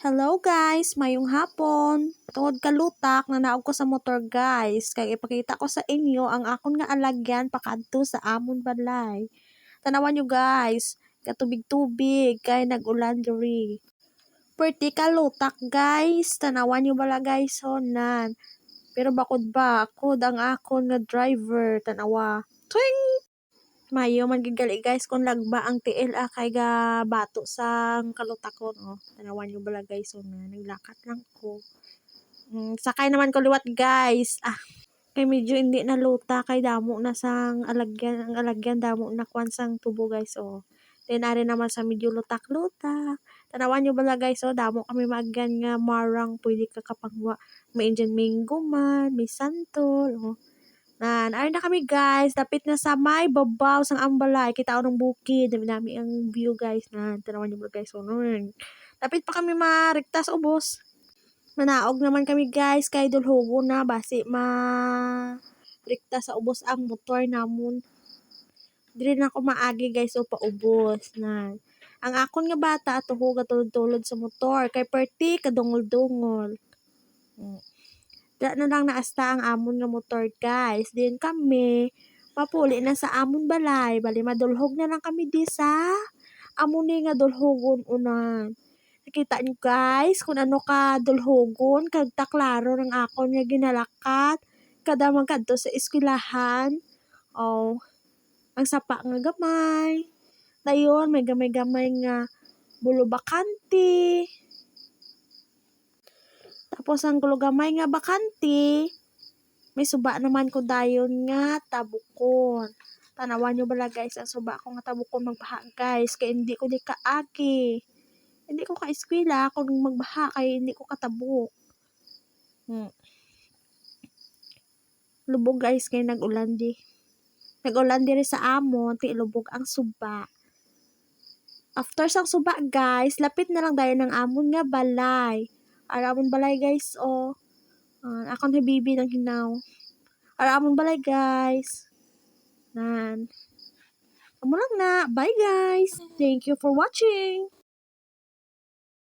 Hello guys, mayong hapon. Tungod kalutak na naog ko sa motor guys, kay ipakita ko sa inyo ang akon nga alagyan pakadto sa amon balay. Tanawan nyo guys, katubig-tubig kay nag-ulan diri. Perti kalutak guys, tanawan nyo bala guys honan. Pero bakod ba ako ang akon nga driver tanawa. Twing! Mayo man gigali guys kung lagba ang TLA kay ga bato sa kalutakon oh. Tanawan nyo bala guys so na naglakat lang ko. Sakay naman ko liwat guys. Kay medyo hindi na luta kay damo na sang alagyan, ang alagyan damo na kwan sang tubo guys oh. Then ari naman sa medyo lutak-lutak. Tanawan nyo bala guys oh, damo kami maagyan nga marang pwede ka kapangwa. May Indian mango man, may santol oh. Ari na kami guys, dapit na sa may babaw sang ambalay, kita ng bukid, dami-dami ang view guys na, tanawan niyo guys, so nun. Dapit pa kami mariktas ubos. Manaog naman kami guys, kay dulhugo na, basi riktas sa ubos ang motor namon. Dili na ako maagi guys, o paubos na. Ang akon nga bata, atuho tulod-tulod sa motor, kay perti kadungol-dungol. Na lang naasta ang amon nga motor guys. Then kami, mapuli na sa amon balay. Bali madulhog na lang kami di sa amon ni nga dulhogon unan. Nakita niyo guys kung ano ka dulhogon. Kag taklaro ng akon nga ginalakat. Kada man kadto sa eskwelahan. Oh, ang sapa nga gamay. Dayon, may gamay-gamay nga bulo bakante. Tapos ang kulugamay nga bakante, may suba naman ko dayon nga tabukon. Tanawan nyo bala guys, ang suba ko nga tabukon magbaha guys, kaya hindi ko di kaagi. Hindi ko ka-eskwela kung magbaha, kaya hindi ko katabuk. Lubog guys, kaya nag-ulan di. Nag-ulan di rin sa amon, ti lubog ang suba. After sang suba guys, lapit na lang dayon ng amon nga balay. Aramon balay guys, oh. Akong habibi ng hinaw. Aramon balay guys. Amo lang na. Bye guys. Thank you for watching.